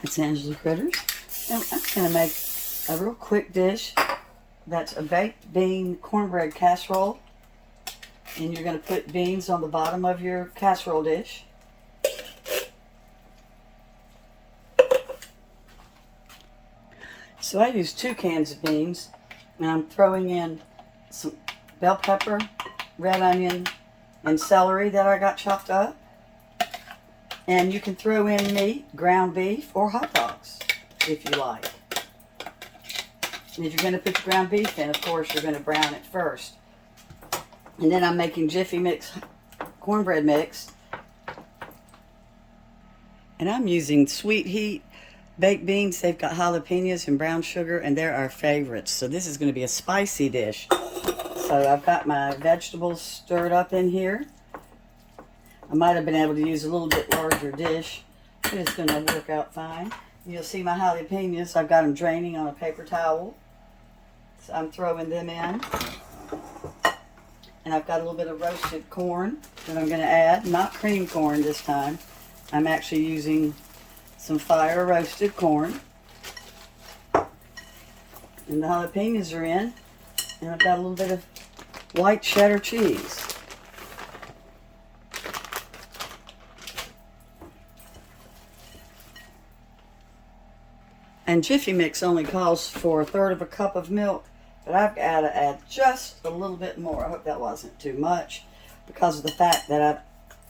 It's Angela Critters. And I'm going to make a real quick dish that's a baked bean cornbread casserole. And you're going to put beans on the bottom of your casserole dish. So I use 2 cans of beans, and I'm throwing in some bell pepper, red onion, and celery that I got chopped up. And you can throw in meat, ground beef, or hot dogs if you like. And if you're going to put the ground beef in, of course, you're going to brown it first. And then I'm making Jiffy Mix cornbread mix. And I'm using Sweet Heat baked beans. They've got jalapeños and brown sugar, and they're our favorites. So this is going to be a spicy dish. So I've got my vegetables stirred up in here. I might have been able to use a little bit larger dish, but it's going to work out fine. You'll see my jalapeños. I've got them draining on a paper towel. So I'm throwing them in. And I've got a little bit of roasted corn that I'm going to add. Not cream corn this time. I'm actually using some fire roasted corn. And the jalapeños are in. And I've got a little bit of white cheddar cheese. And Jiffy Mix only calls for 1/3 cup of milk, but I've got to add just a little bit more. I hope that wasn't too much because of the fact that I've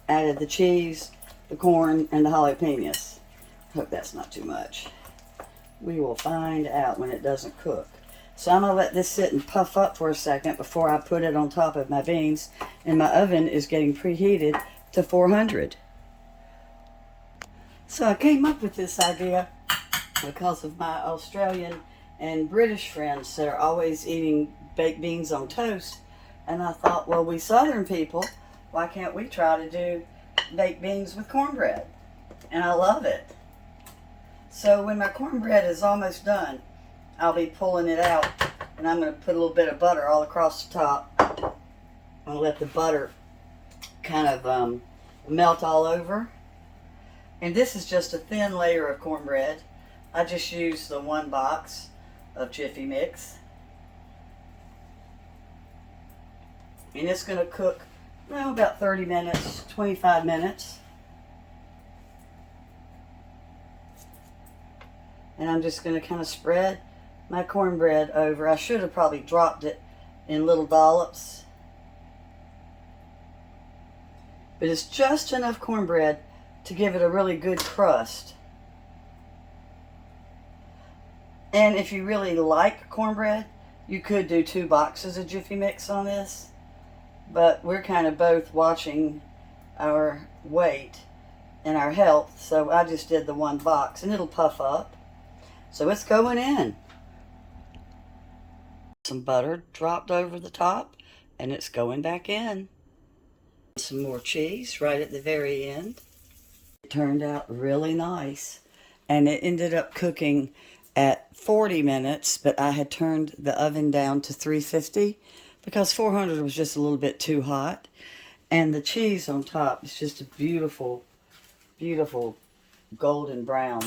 added the cheese, the corn, and the jalapeños. I hope that's not too much. We will find out when it doesn't cook. So I'm going to let this sit and puff up for a second before I put it on top of my beans. And my oven is getting preheated to 400. So I came up with this idea because of my Australian and British friends that are always eating baked beans on toast. And I thought, well, we Southern people, why can't we try to do baked beans with cornbread? And I love it. So when my cornbread is almost done, I'll be pulling it out, and I'm going to put a little bit of butter all across the top. I'm going to let the butter kind of melt all over. And this is just a thin layer of cornbread. I just used the 1 box of Jiffy Mix. And it's going to cook, well, about 30 minutes, 25 minutes. And I'm just going to kind of spread my cornbread over. I should have probably dropped it in little dollops. But it's just enough cornbread to give it a really good crust. And if you really like cornbread, you could do 2 boxes of Jiffy Mix on this. But we're kind of both watching our weight and our health, so I just did the 1 box, and it'll puff up. So it's going in. Some butter dropped over the top, and it's going back in. Some more cheese right at the very end. It turned out really nice, and it ended up cooking at 40 minutes, but I had turned the oven down to 350 because 400 was just a little bit too hot. And the cheese on top is just a beautiful, beautiful golden brown.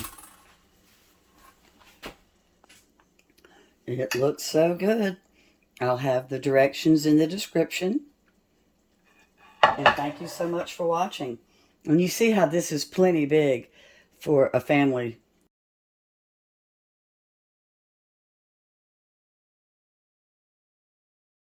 It looks so good. I'll have the directions in the description. And thank you so much for watching. And you see how this is plenty big for a family